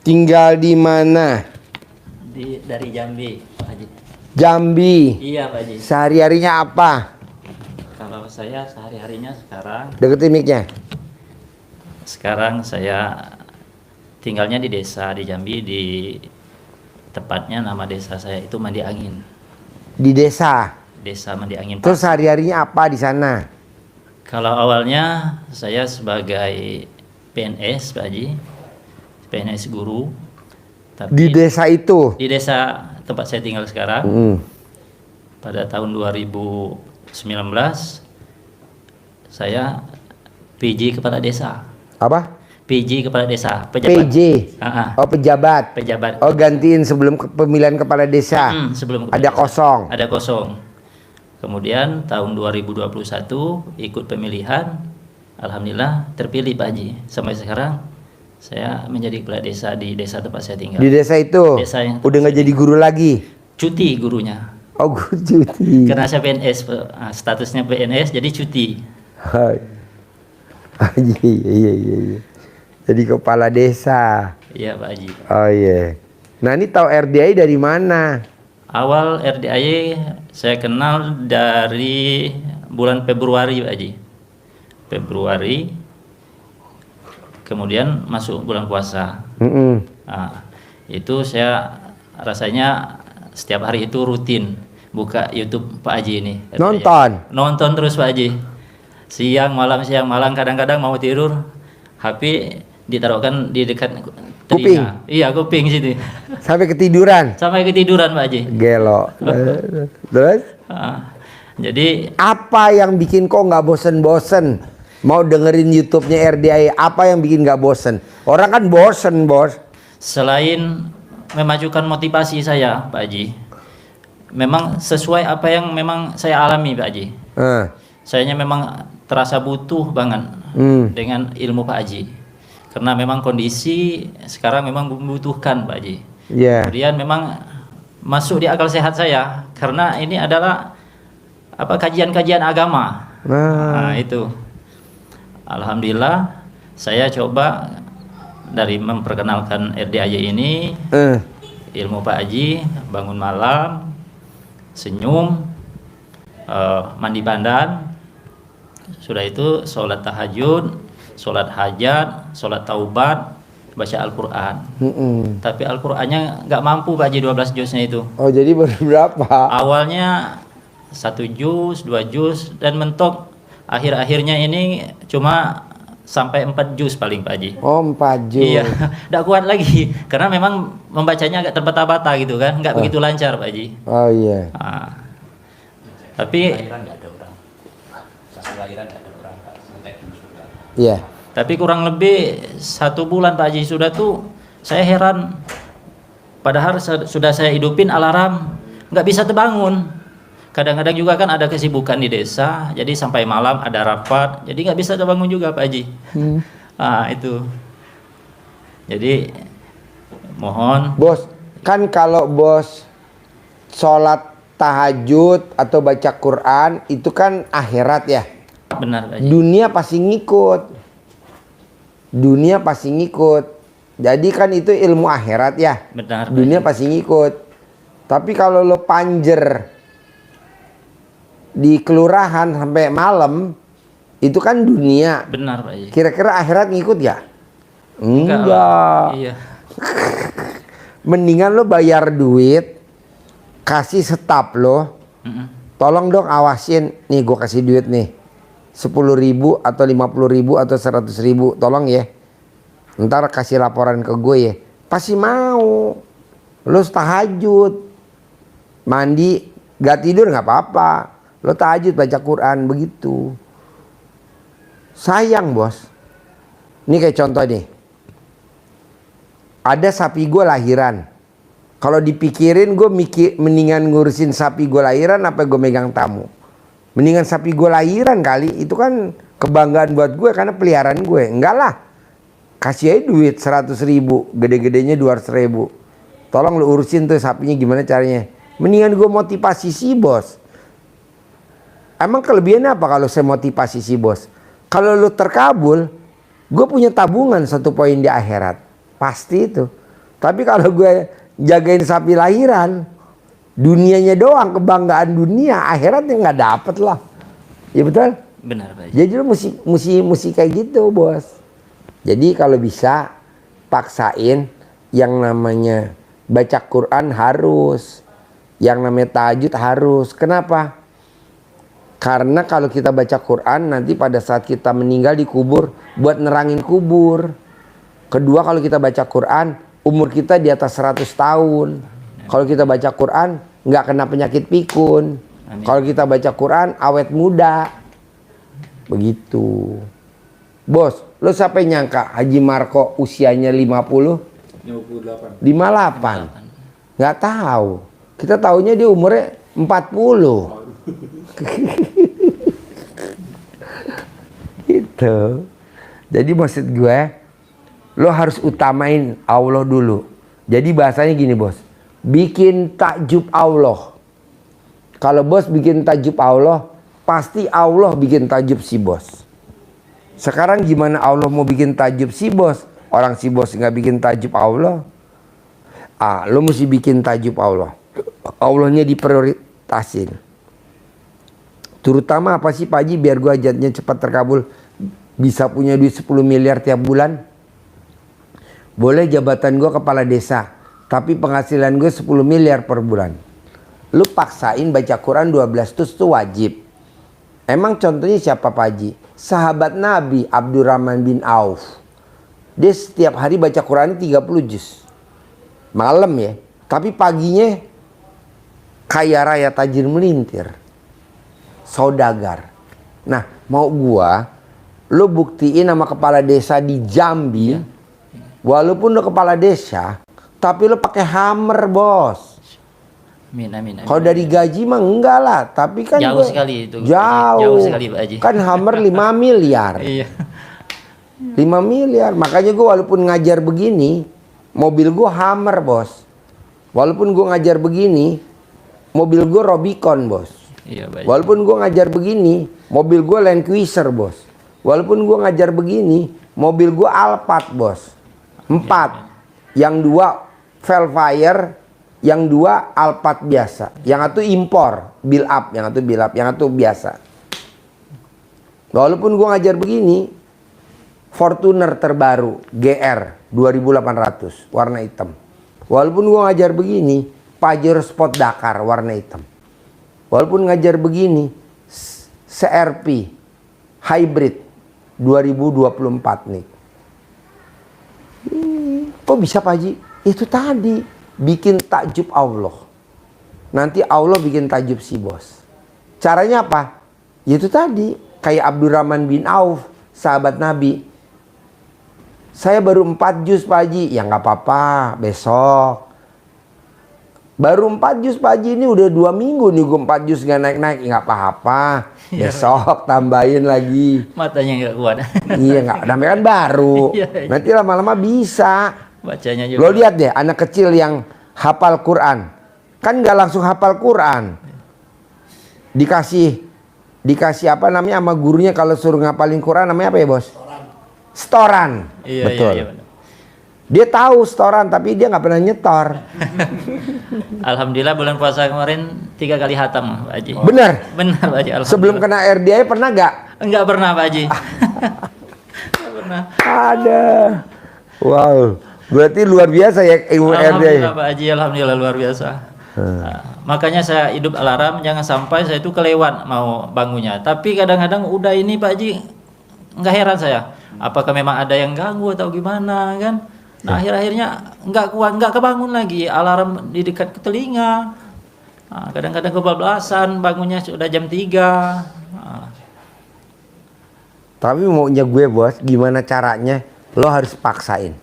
Tinggal di mana? Dari Jambi, Pak Haji. Jambi. Iya, Pak Haji. Sehari-harinya apa? Kalau saya sehari-harinya Deketin mic-nya. sekarang saya tinggalnya di desa di Jambi, di tepatnya nama desa saya itu Mandi Angin. Di desa. Desa Mandi Angin. Terus sehari-harinya apa di sana? Kalau awalnya saya sebagai PNS, Pak Haji. PNS guru. Tapi Di desa itu. di desa tempat saya tinggal sekarang. Pada tahun 2019 saya PJ kepala desa. Apa? PJ kepala desa, pejabat. PJ. Ah, Oh, pejabat. pejabat. Oh, gantiin sebelum pemilihan kepala desa. Sebelum Ada kosong. Ada kosong. Kemudian tahun 2021 ikut pemilihan, alhamdulillah terpilih Pak Haji. Sampai sekarang saya menjadi kepala desa di desa tempat saya tinggal. Di desa itu. Desa yang Udah nggak jadi guru lagi. Cuti gurunya. Oh, guru cuti. Karena saya PNS, statusnya PNS jadi cuti. Hai. Iya. Jadi kepala desa. Iya Pak Haji. Oh iya. Nah, ini tahu RDI dari mana? Awal RDAY saya kenal dari bulan Februari Pak Haji. Februari. Kemudian masuk bulan puasa. Nah, itu saya rasanya setiap hari itu rutin buka YouTube Pak Haji ini. Nonton terus Pak Haji. Siang malam kadang-kadang mau tidur HP ditaruhkan di dekat telinga. Kuping? Iya, kuping situ. Sampai ketiduran. Sampai ketiduran Pak Haji. Gelo. Terus? Jadi apa yang bikin kok nggak bosen-bosen mau dengerin YouTube-nya RDI? Apa yang bikin nggak bosen? Orang kan bosen, bos. selain memajukan motivasi saya Pak Haji, memang sesuai apa yang memang saya alami Pak Haji. Sayanya memang terasa butuh banget dengan ilmu Pak Haji, karena memang kondisi sekarang memang membutuhkan Pak Haji. Kemudian memang masuk di akal sehat saya karena ini adalah apa kajian-kajian agama. Nah, itu alhamdulillah saya coba dari memperkenalkan RDAY ini ilmu Pak Haji, bangun malam, senyum, mandi badan, sudah itu sholat tahajud, sholat hajat, sholat taubat, baca Al-Quran. Tapi Al-Qurannya nggak mampu Pak Haji 12 juznya itu. Oh, jadi berapa? Awalnya 1 juz, 2 juz, dan mentok akhir-akhirnya ini cuma sampai 4 juz paling Pak Haji. Oh, 4 juz. Iya, nggak kuat lagi karena memang membacanya agak terbata-bata gitu kan, nggak begitu lancar Pak Haji. Oh iya. Tapi iya. Tapi kurang lebih 1 bulan Pak Haji sudah tuh saya heran. Padahal sudah saya hidupin alarm, nggak bisa terbangun. Kadang-kadang juga kan ada kesibukan di desa, jadi sampai malam ada rapat, jadi nggak bisa terbangun juga Pak Haji. Itu. Jadi mohon. Bos, kan kalau bos sholat tahajud atau baca Quran itu kan akhirat ya. Benar Pak Haji. Dunia pasti ngikut. Dunia pasti ngikut. Jadi kan itu ilmu akhirat ya. Benar. Dunia pasti ngikut. Tapi kalau lo panjer di kelurahan sampai malam itu kan dunia. Benar Pak Haji. Kira-kira akhirat ngikut ya? Enggak. Iya. Mendingan lo bayar duit, kasih staf lo, tolong dong awasin, nih gue kasih duit nih 10.000 atau 50.000 atau 100.000, tolong ya, ntar kasih laporan ke gue ya. Pasti mau. Lo tahajud, mandi, gak tidur gak apa-apa, lo tahajud baca Quran begitu. Sayang bos. Ini kayak contoh nih, ada sapi gue lahiran. Kalau dipikirin gue mendingan ngurusin sapi gue lahiran apa gue megang tamu. Mendingan sapi gue lahiran kali, itu kan kebanggaan buat gue karena peliharaan gue. Enggak lah, kasih aja duit 100.000, gede-gedenya 200.000. Tolong lu urusin tuh sapinya gimana caranya. Mendingan gue motivasi si bos. Emang kelebihannya apa kalau saya motivasi si bos? Kalau lu terkabul, gue punya tabungan 1 poin di akhirat. Pasti itu. Tapi kalau gue jagain sapi lahiran, dunianya doang, kebanggaan dunia, akhiratnya nggak dapet lah. Ya betul? Benar Pak Haji. Jadi lu mesti kayak gitu, Bos. Jadi kalau bisa paksain yang namanya baca Quran harus, yang namanya tahajud harus. Kenapa? Karena kalau kita baca Quran nanti pada saat kita meninggal dikubur buat nerangin kubur. Kedua, kalau kita baca Quran umur kita di atas 100 tahun. Kalau kita baca Quran nggak kena penyakit pikun. Kalau kita baca Quran awet muda. Begitu. Bos, lo siapa yang nyangka Haji Marco usianya 50? 58. Nggak tahu. Kita taunya dia umurnya 40. Gitu. Jadi maksud gue, lo harus utamain Allah dulu. Jadi bahasanya gini, Bos. Bikin takjub Allah. Kalau bos bikin takjub Allah, pasti Allah bikin takjub si bos. Sekarang gimana Allah mau bikin takjub si bos? Orang si bos nggak bikin takjub Allah. Lo mesti bikin takjub Allah. Allahnya diprioritasin. Terutama apa sih Pak Haji biar gua hajatnya cepat terkabul, bisa punya duit 10 miliar tiap bulan? Boleh jabatan gua kepala desa, tapi penghasilan gue 10 miliar per bulan. Lu paksain baca Quran 12 juz itu wajib. Emang contohnya siapa Pak Haji? Sahabat Nabi Abdurrahman bin Auf. Dia setiap hari baca Quran 30 juz. Malam ya. Tapi paginya kaya raya tajir melintir. Saudagar. Nah, mau gua lu buktiin sama kepala desa di Jambi. Walaupun lu kepala desa, tapi lu pakai Hammer, Bos. Amin. Kalau dari gaji mah enggak lah, tapi kan jauh sekali itu. Jauh Sekali Pak Haji. Kan Hammer 5 miliar. Iya. 5 miliar. Makanya gue walaupun ngajar begini, mobil gue Hammer, Bos. Walaupun gue ngajar begini, mobil gue Rubicon, Bos. Iya, Pak Haji. Walaupun gue ngajar begini, mobil gue Land Cruiser, Bos. Walaupun gue ngajar begini, mobil gue Alphard, Bos. 4. Yang 2 Velfire, yang 2 Alphard biasa, yang satu impor, build up, yang satu biasa. Walaupun gua ngajar begini, Fortuner terbaru GR 2800 warna hitam. Walaupun gua ngajar begini, Pajero Sport Dakar warna hitam. Walaupun ngajar begini, CRP hybrid 2024 nih. Kok bisa Pak Haji? Itu tadi bikin takjub Allah. Nanti Allah bikin takjub si bos. Caranya apa? Itu tadi kayak Abdurrahman bin Auf, sahabat Nabi. Saya baru 4 juz Pak Haji. Ya nggak apa-apa, besok. Baru 4 juz Pak Haji, ini udah 2 minggu nih gue 4 juz nggak naik-naik. Ya nggak apa-apa, besok tambahin lagi. Matanya nggak kuat. Iya nggak, namanya kan baru. Nanti lama-lama bisa. Bacanya juga. Lo lihat deh anak kecil yang hafal Quran, kan nggak langsung hafal Quran, dikasih apa namanya sama gurunya kalau suruh ngapalin Quran namanya apa ya bos? Setoran. Iya, betul. Iya, dia tahu setoran tapi dia nggak pernah nyetor. Alhamdulillah bulan puasa kemarin 3 kali hatam Pak Haji. Bener Pak Haji. Sebelum kena RDI pernah nggak? Enggak pernah Pak Haji. Enggak pernah. Ada. Wow. Berarti luar biasa ya ilmu RDI. Alhamdulillah Pak Haji, alhamdulillah luar biasa. Nah, makanya saya hidup alarm jangan sampai saya itu kelewat mau bangunnya. Tapi kadang-kadang udah ini Pak Haji, nggak heran saya. Apakah memang ada yang ganggu atau gimana kan? Nah akhir-akhirnya nggak kuat, nggak kebangun lagi. Alarm di dekat ke telinga. Nah, kadang-kadang kebablasan bangunnya sudah jam 3. Nah. Tapi maunya gue bos, gimana caranya? Lo harus paksain.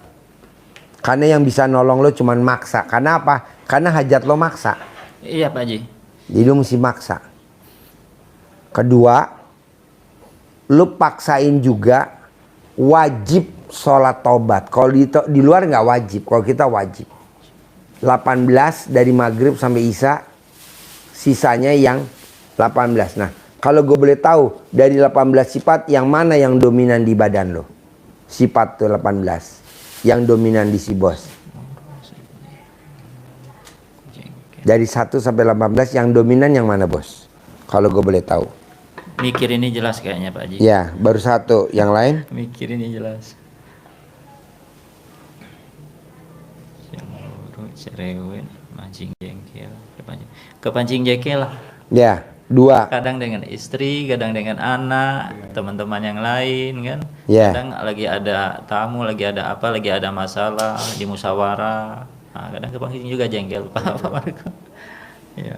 Karena yang bisa nolong lo cuman maksa. Karena apa? Karena hajat lo maksa. Iya Pak Haji. Jadi lo mesti maksa. Kedua, lo paksain juga wajib sholat tobat. Kalau di luar nggak wajib, kalau kita wajib. 18 dari maghrib sampai isya, sisanya yang 18. Nah, kalau gue boleh tahu dari 18 sifat yang mana yang dominan di badan lo? Sifat tuh 18 yang dominan di si bos. Dari 1 sampai 18 yang dominan yang mana, Bos? Kalau gue boleh tahu. Mikir ini jelas kayaknya Pak Haji. Ya, baru 1. Yang lain? Mikir ini jelas. Cemburu, cerewet, mancing jengkel, kepancing jengkel lah. Ya, 2. Kadang dengan istri, kadang dengan anak, teman-teman yang lain kan. Ya. Kadang lagi ada tamu, lagi ada apa, lagi ada masalah di musyawarah. Nah, kadang kepancing juga jengkel Pak Marco. Ya.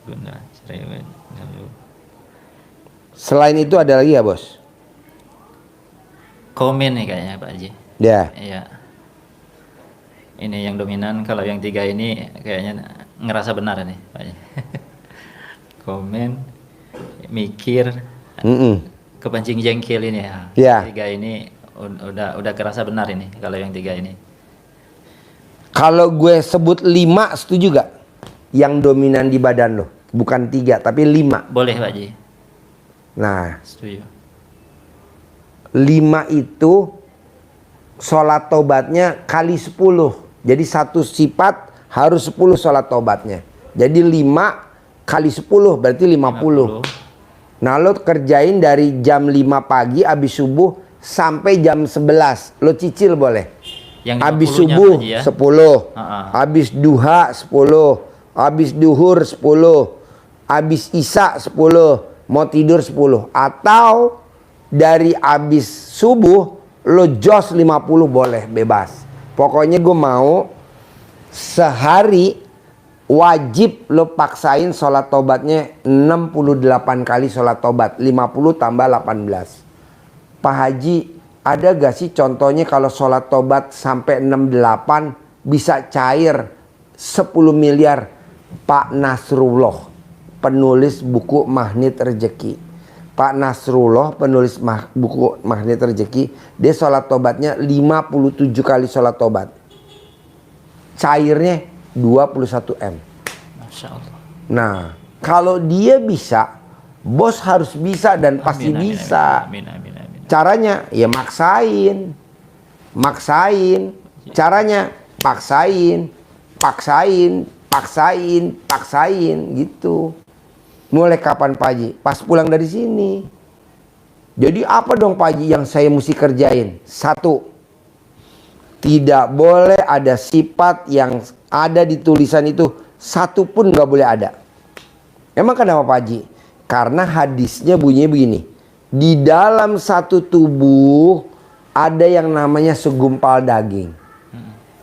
Bunda, cerewet, ngeluh. Selain itu ada lagi ya, Bos? Komen nih kayaknya Pak Haji. Ya. Iya. Ini yang dominan, kalau yang 3 ini kayaknya ngerasa benar nih Pak Haji. Komen, mikir, kepancing jengkel ini ya. Ya. 3 ini udah kerasa benar ini kalau yang 3 ini. Kalau gue sebut 5, setuju gak? Yang dominan di badan lo, bukan 3 tapi 5. Boleh Pak Haji. Nah, Setuju. 5 itu sholat tobatnya kali 10. Jadi satu sifat harus 10 sholat tobatnya. Jadi 5 kali 10 berarti 50. Nah, lo kerjain dari jam 5 pagi abis subuh sampai jam 11. Lo cicil boleh. Yang Abis 50-nya subuh Pak Haji ya? 10, abis duha 10, abis duhur 10, abis isya 10, mau tidur 10. Atau dari abis subuh lo jos 50 boleh, bebas. Pokoknya gue mau sehari wajib lo paksain sholat tobatnya 68 kali sholat tobat. 50 tambah 18. Pak Haji, ada gak sih contohnya kalau sholat tobat sampai 68 bisa cair 10 miliar? Pak Nasrullah, penulis buku Magnet Rezeki. Pak Nasrullah, penulis buku Magnet Rezeki, dia sholat tobatnya 57 kali sholat tobat. Cairnya 21 M. Masya Allah. Nah, kalau dia bisa, bos harus bisa dan pasti bisa. Amin, amin, amin. Caranya ya maksain. Caranya paksain gitu. Mulai kapan Pak Haji? Pas pulang dari sini. Jadi apa dong Pak Haji yang saya mesti kerjain? 1, tidak boleh ada sifat yang ada di tulisan itu, 1 pun nggak boleh ada. Emang kenapa Pak Haji? Karena hadisnya bunyinya begini. Di dalam satu tubuh ada yang namanya segumpal daging.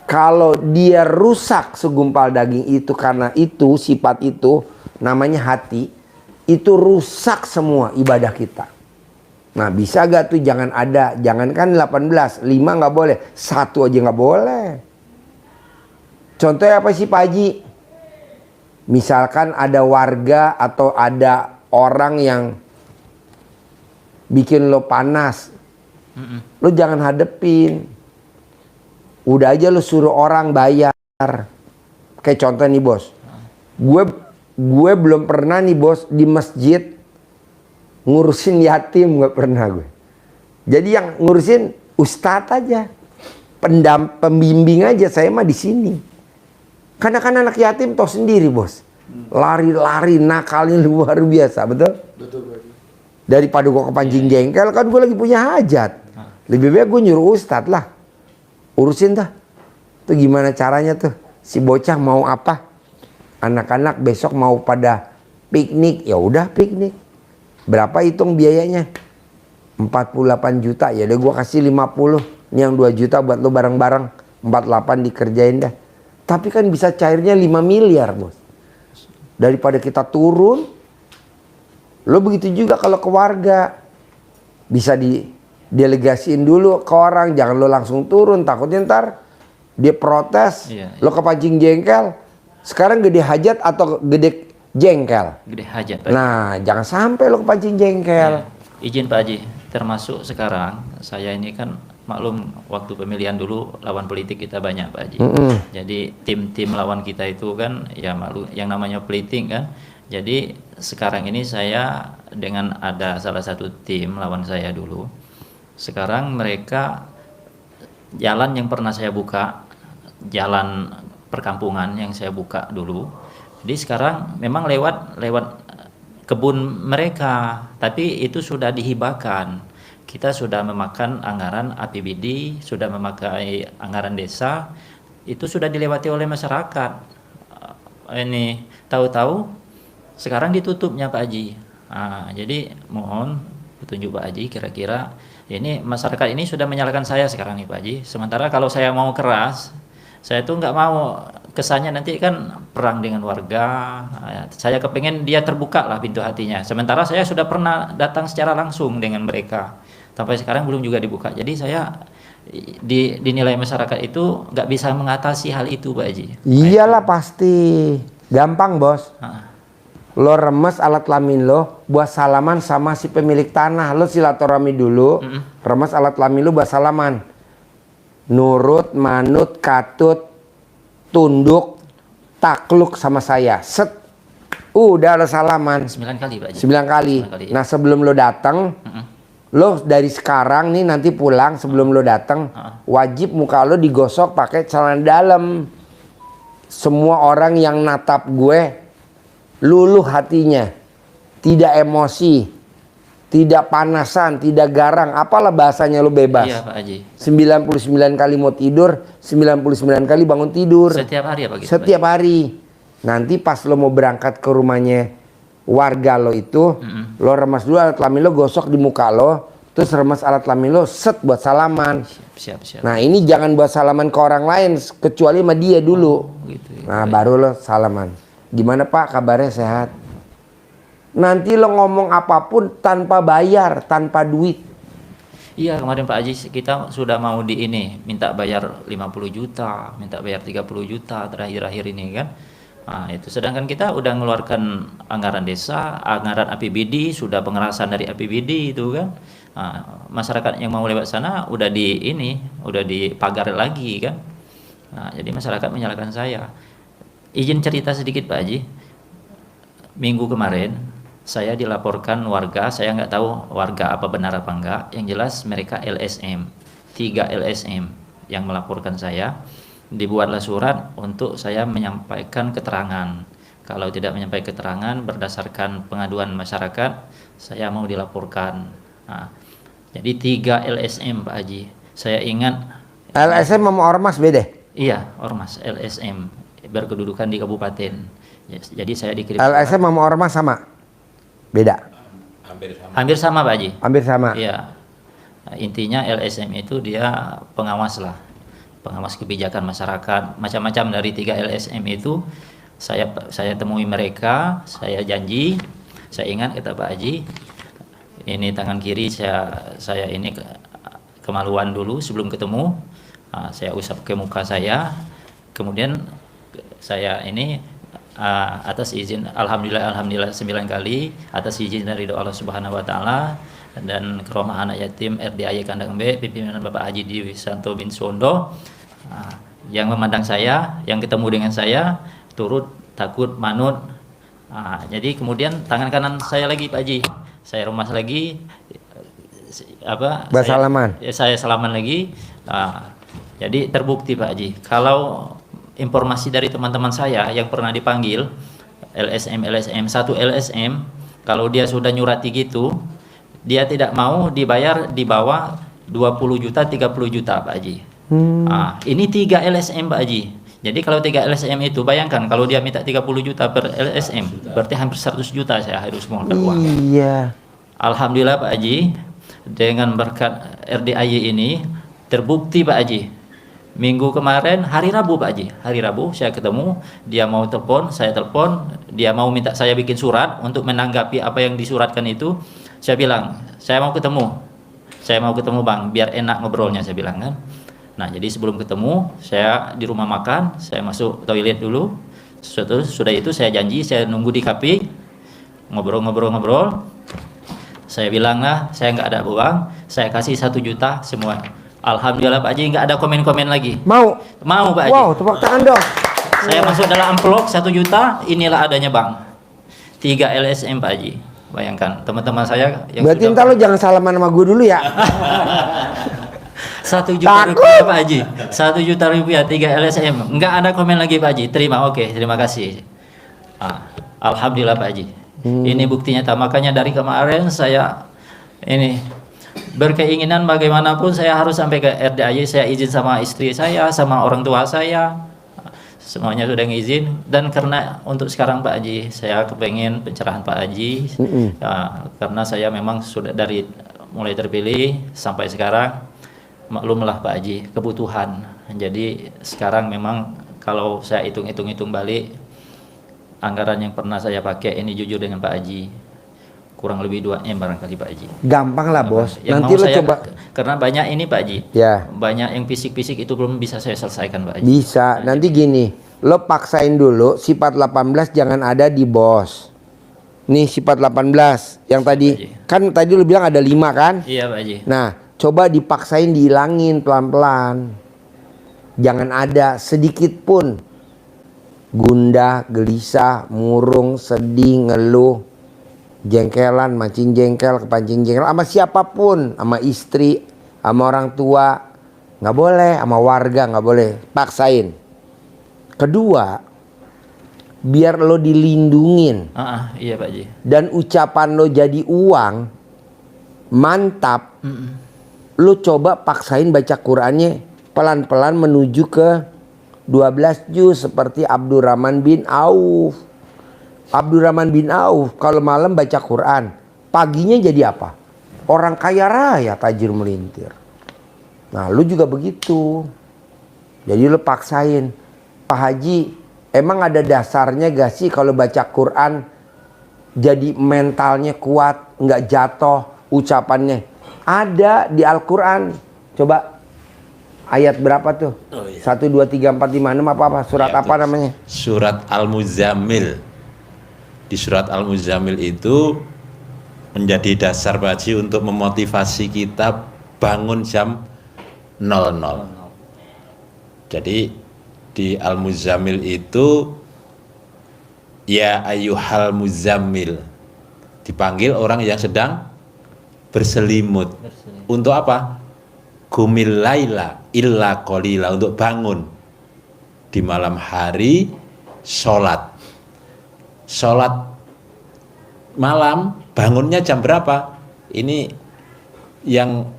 Kalau dia rusak segumpal daging itu karena itu, sifat itu namanya hati, itu rusak semua ibadah kita. Nah, bisa gak tuh jangan ada, jangankan 18, 5 nggak boleh, 1 aja nggak boleh. Contohnya apa sih Pak Haji? Misalkan ada warga atau ada orang yang bikin lo panas, lo jangan hadepin. Udah aja lo suruh orang bayar. Kayak contoh nih bos, gue belum pernah nih bos di masjid ngurusin yatim, nggak pernah gue. Jadi yang ngurusin ustadz aja, pembimbing aja, saya mah di sini. Karena kan anak yatim toh sendiri bos, lari-lari nakalnya luar biasa, betul? Betul. Daripada gue kepancing jengkel, kan gue lagi punya hajat. Lebih baik gue nyuruh ustadz lah, urusin dah. Tuh gimana caranya tuh? Si bocah mau apa? Anak-anak besok mau pada piknik, ya udah piknik. Berapa hitung biayanya? 48 juta, ya udah gue kasih 50. Ini yang 2 juta buat lo bareng-bareng, 48 dikerjain dah. Tapi kan bisa cairnya 5 miliar bos. Daripada kita turun, lo begitu juga kalau ke warga. Bisa didelegasiin dulu ke orang, jangan lo langsung turun, takutnya ntar dia protes, lo kepancing jengkel. Sekarang gede hajat atau gede jengkel? Gede hajat Pak. Nah, jangan sampai lo kepancing jengkel. Izin Pak Haji, termasuk sekarang saya ini kan maklum waktu pemilihan dulu lawan politik kita banyak Pak Haji. Jadi tim-tim lawan kita itu kan ya maklum yang namanya politik kan. Jadi sekarang ini saya dengan ada salah satu tim lawan saya dulu. Sekarang mereka jalan yang pernah saya buka, jalan perkampungan yang saya buka dulu. Jadi sekarang memang lewat kebun mereka, tapi itu sudah dihibahkan. Kita sudah memakan anggaran APBD, sudah memakai anggaran desa, itu sudah dilewati oleh masyarakat. Ini tahu-tahu sekarang ditutupnya Pak Haji. Jadi mohon petunjuk Pak Haji, kira-kira ini masyarakat ini sudah menyalahkan saya sekarang nih Pak Haji. Sementara kalau saya mau keras, saya tuh nggak mau kesannya nanti kan perang dengan warga. Saya kepengen dia terbuka lah pintu hatinya. Sementara saya sudah pernah datang secara langsung dengan mereka. Sampai sekarang belum juga dibuka. Jadi saya dinilai masyarakat itu nggak bisa mengatasi hal itu Pak Haji. Iyalah pasti. Gampang bos. Lo remes alat kelamin lo buat salaman sama si pemilik tanah. Lo silaturahmi dulu, remes alat kelamin lo buat salaman. Nurut, manut, katut, tunduk, takluk sama saya. Set. Udah lo salaman. 9 kali Pak Haji. 9 kali. Nah sebelum lo datang, lo dari sekarang nih nanti pulang sebelum lo datang, wajib muka lo digosok pakai celana dalam. Semua orang yang natap gue luluh hatinya, tidak emosi, tidak panasan, tidak garang, apalah bahasanya lo bebas. Iya Pak Haji. 99 kali mau tidur, 99 kali bangun tidur. Setiap hari apa gitu? Setiap hari. Nanti pas lo mau berangkat ke rumahnya warga lo itu, lo remas dulu alat kelamin lo, gosok di muka lo, terus remas alat kelamin lo, set buat salaman. Siap. Nah ini jangan buat salaman ke orang lain, kecuali sama dia dulu. Gitu, Nah baru lo salaman. Gimana Pak, kabarnya sehat? Nanti lo ngomong apapun tanpa bayar, tanpa duit. Iya kemarin Pak Haji kita sudah mau minta bayar 50 juta, minta bayar 30 juta terakhir-akhir ini kan. Nah itu sedangkan kita udah mengeluarkan anggaran desa, anggaran APBD, sudah pengerasan dari APBD itu kan. Nah, masyarakat yang mau lewat sana udah dipagar lagi kan. Nah jadi masyarakat menyalahkan saya. Izin cerita sedikit Pak Haji. Minggu kemarin saya dilaporkan warga, saya nggak tahu warga apa benar apa enggak, yang jelas mereka LSM, 3 LSM yang melaporkan saya. Dibuatlah surat untuk saya menyampaikan keterangan. Kalau tidak menyampaikan keterangan berdasarkan pengaduan masyarakat, saya mau dilaporkan. Nah, jadi 3 LSM Pak Haji. Saya ingat LSM sama Ormas beda? Iya, Ormas LSM berkedudukan di kabupaten. Jadi saya dikirim LSM sama Ormas sama? Beda? Hampir sama Pak Haji. Hampir sama? Iya. Nah, intinya LSM itu dia pengawas lah. Pengawas kebijakan masyarakat. Macam-macam dari 3 LSM itu saya temui mereka, saya janji, saya ingat kata Pak Haji, ini tangan kiri saya ini kemaluan dulu sebelum ketemu. Nah, saya usap ke muka saya. Kemudian saya ini atas izin alhamdulillah 9 kali atas izin dari doa Allah Subhanahu wa taala dan ke rumah anak yatim RDAY Kandang B pimpinan Bapak Haji Dwi Santo bin Sondo, yang memandang saya, yang ketemu dengan saya turut takut manut. Jadi kemudian tangan kanan saya lagi Pak Haji, saya remas lagi saya salaman lagi. Jadi terbukti Pak Haji, kalau informasi dari teman-teman saya yang pernah dipanggil satu LSM, kalau dia sudah nyurati gitu, dia tidak mau dibayar di bawah 20 juta 30 juta Pak Haji. Ini 3 LSM Pak Haji. Jadi kalau 3 LSM itu bayangkan kalau dia minta 30 juta per LSM, berarti hampir 100 juta saya harus mengeluarkan uang. Iya. Alhamdulillah Pak Haji, dengan berkat RDAY ini terbukti Pak Haji. Minggu kemarin hari Rabu Pak Haji, hari Rabu saya ketemu, dia mau telepon, saya telepon, dia mau minta saya bikin surat untuk menanggapi apa yang disuratkan itu. Saya bilang, saya mau ketemu Bang, biar enak ngobrolnya, saya bilang kan. Nah jadi sebelum ketemu, saya di rumah makan, saya masuk toilet dulu. Sudah itu saya janji, saya nunggu di kafe, ngobrol. Saya bilang lah, saya nggak ada uang, saya kasih 1 juta semua. Alhamdulillah Pak Haji, nggak ada komen-komen lagi. Mau Pak Haji. Wow, tepuk tangan dong. Saya masuk dalam amplop 1 juta, inilah adanya Bang. 3 LSM Pak Haji. Bayangkan teman-teman saya yang berarti entar lo jangan salaman sama gue dulu ya. 1 juta rupiah Pak Haji, 1 juta rupiah 3 LSM, nggak ada komen lagi Pak Haji. Terima, oke, terima kasih. Alhamdulillah Pak Haji. Ini buktinya, makanya dari kemarin saya ini berkeinginan bagaimanapun saya harus sampai ke RDAY. Saya izin sama istri saya, sama orang tua saya, semuanya sudah ngizin. Dan karena untuk sekarang Pak Haji, saya kepengen pencerahan Pak Haji, karena saya memang sudah dari mulai terpilih sampai sekarang, maklumlah Pak Haji, kebutuhan. Jadi sekarang memang kalau saya hitung balik, anggaran yang pernah saya pakai ini jujur dengan Pak Haji, kurang lebih 2 M barangkali Pak Haji. Gampang lah bos. Yang Nanti lo saya, coba. karena banyak ini Pak Haji. Ya. Banyak yang fisik-fisik itu belum bisa saya selesaikan Pak Haji. Bisa. Nanti gini, lo paksain dulu sifat 18 jangan ada di bos. Nih sifat 18 yang tadi kan tadi lo bilang ada 5 kan? Iya Pak Haji. Nah, coba dipaksain dihilangin pelan-pelan. Jangan ada sedikit pun. Gundah, gelisah, murung, sedih, ngeluh, jengkelan, mancing jengkel, kepancing jengkel sama siapapun, sama istri, sama orang tua, nggak boleh, sama warga nggak boleh, paksain. Kedua, biar lo dilindungin. Iya Pak Haji. Dan ucapan lo jadi uang, mantap. Lo coba paksain baca Qurannya pelan-pelan menuju ke 12 juz seperti Abdurrahman bin Auf. Abdurrahman bin Auf kalau malam baca Quran, paginya jadi apa? Orang kaya raya, tajir melintir. Nah, lu juga begitu. Jadi lu paksain. Pak Haji, emang ada dasarnya gak sih kalau baca Quran jadi mentalnya kuat, nggak jatuh ucapannya? Ada di Al-Quran. Coba ayat berapa tuh? 1, 2, 3, 4, 5, 6 apa? Surat apa namanya? Surat Al-Muzammil. Di surat Al-Muzammil itu menjadi dasar Pak Haji untuk memotivasi kita bangun jam 00. Jadi di Al-Muzammil itu ya ayyuhal muzammil, dipanggil orang yang sedang berselimut. Untuk apa? Qumil laila illa qalila, untuk bangun di malam hari, sholat malam. Bangunnya jam berapa? Ini yang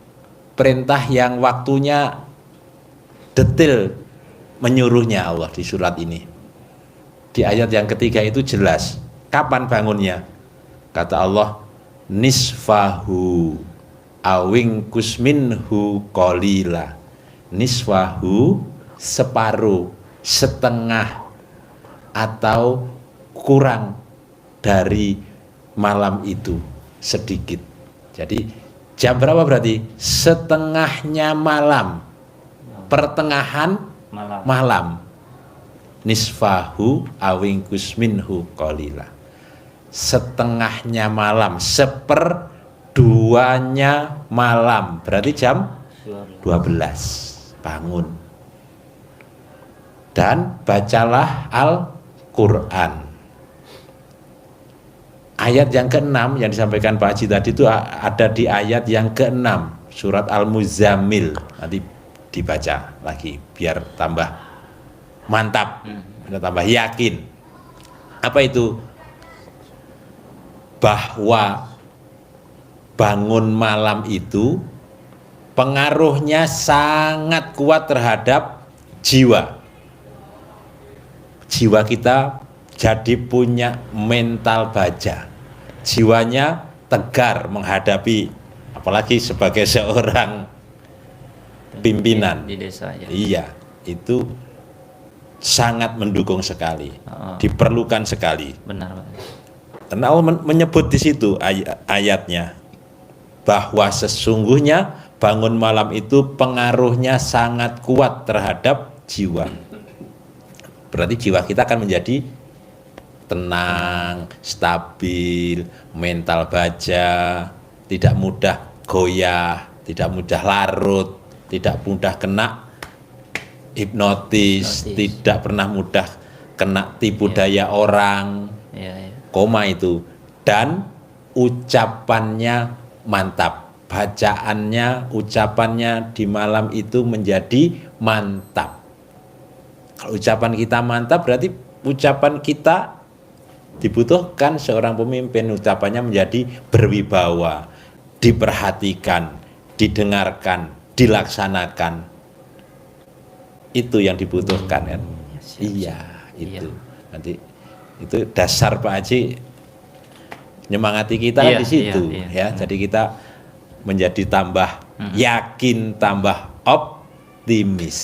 perintah yang waktunya detail menyuruhnya Allah di surat ini. Di ayat yang ketiga itu jelas kapan bangunnya. Kata Allah, nisfahu awing kusminhu qalila. Nisfahu separuh, setengah, atau kurang dari malam itu sedikit. Jadi jam berapa berarti? Setengahnya malam, pertengahan malam. Nisfahu awingkus minhu qalila. Setengahnya malam, seperduanya malam, berarti jam 12 bangun. Dan bacalah Al-Quran. Ayat yang ke-6 yang disampaikan Pak Haji tadi itu ada di ayat yang ke-6 surat Al-Muzammil. Nanti dibaca lagi biar tambah mantap, biar tambah yakin. Apa itu? Bahwa bangun malam itu pengaruhnya sangat kuat terhadap jiwa. Jiwa kita jadi punya mental baja, jiwanya tegar menghadapi, apalagi sebagai seorang pimpinan di desa ya. Iya, itu sangat mendukung sekali, diperlukan sekali. Benar Pak. Karena Allah menyebut di situ ayatnya bahwa sesungguhnya bangun malam itu pengaruhnya sangat kuat terhadap jiwa. Berarti jiwa kita akan menjadi tenang, stabil, mental baja, tidak mudah goyah, tidak mudah larut, tidak mudah kena hipnotis, tidak pernah mudah kena tipu daya orang, koma itu. Dan ucapannya mantap, bacaannya, ucapannya di malam itu menjadi mantap. Kalau ucapan kita mantap berarti ucapan kita dibutuhkan seorang pemimpin, ucapannya menjadi berwibawa, diperhatikan, didengarkan, dilaksanakan. Itu yang dibutuhkan kan. Iya, itu. Nanti itu dasar Pak Haji nyemangati kita kan di situ ya. Jadi kita menjadi tambah yakin, tambah optimis.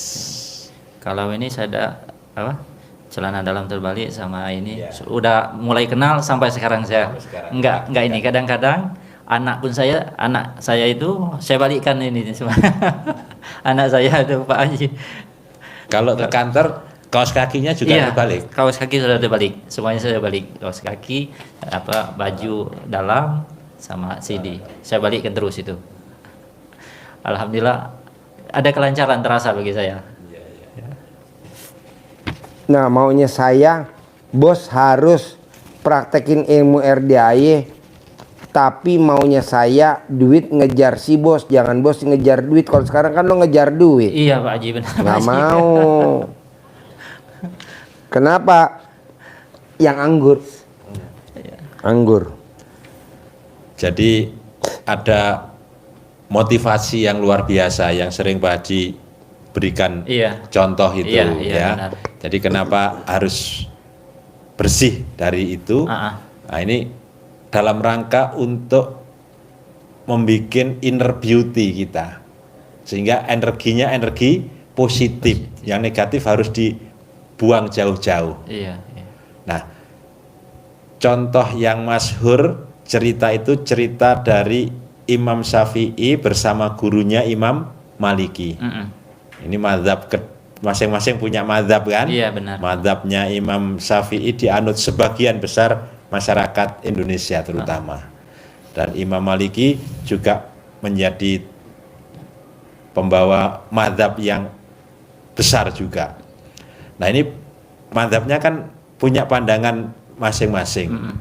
Kalau ini saya ada apa? Celana dalam terbalik sama ini udah mulai kenal sampai sekarang saya. Enggak ini kadang-kadang anak saya itu saya balikkan ini semua. Anak saya itu Pak Haji. Kalau ke kantor kaos kakinya juga terbalik. Kaos kaki sudah terbalik, semuanya sudah balik. Kaos kaki, baju dalam sama CD. Saya balikkan terus itu. Alhamdulillah ada kelancaran terasa bagi saya. Nah, maunya saya, bos harus praktekin ilmu RDAY, tapi maunya saya duit ngejar si bos, jangan bos ngejar duit. Kalau sekarang kan lo ngejar duit. Iya Pak Haji, benar. Nggak mau. Kenapa? Yang anggur. Anggur. Jadi ada motivasi yang luar biasa yang sering Pak Haji berikan contoh itu ya. Benar. Jadi kenapa harus bersih dari itu? Nah ini dalam rangka untuk membuat inner beauty kita, sehingga energinya energi positif, yang negatif harus dibuang jauh-jauh. Nah, contoh yang masyhur cerita itu cerita dari Imam Syafi'i bersama gurunya Imam Maliki. Ini mazhab masing-masing punya mazhab kan? Iya benar. Mazhabnya Imam Syafi'i dianut sebagian besar masyarakat Indonesia terutama. Dan Imam Maliki juga menjadi pembawa mazhab yang besar juga. Nah ini mazhabnya kan punya pandangan masing-masing.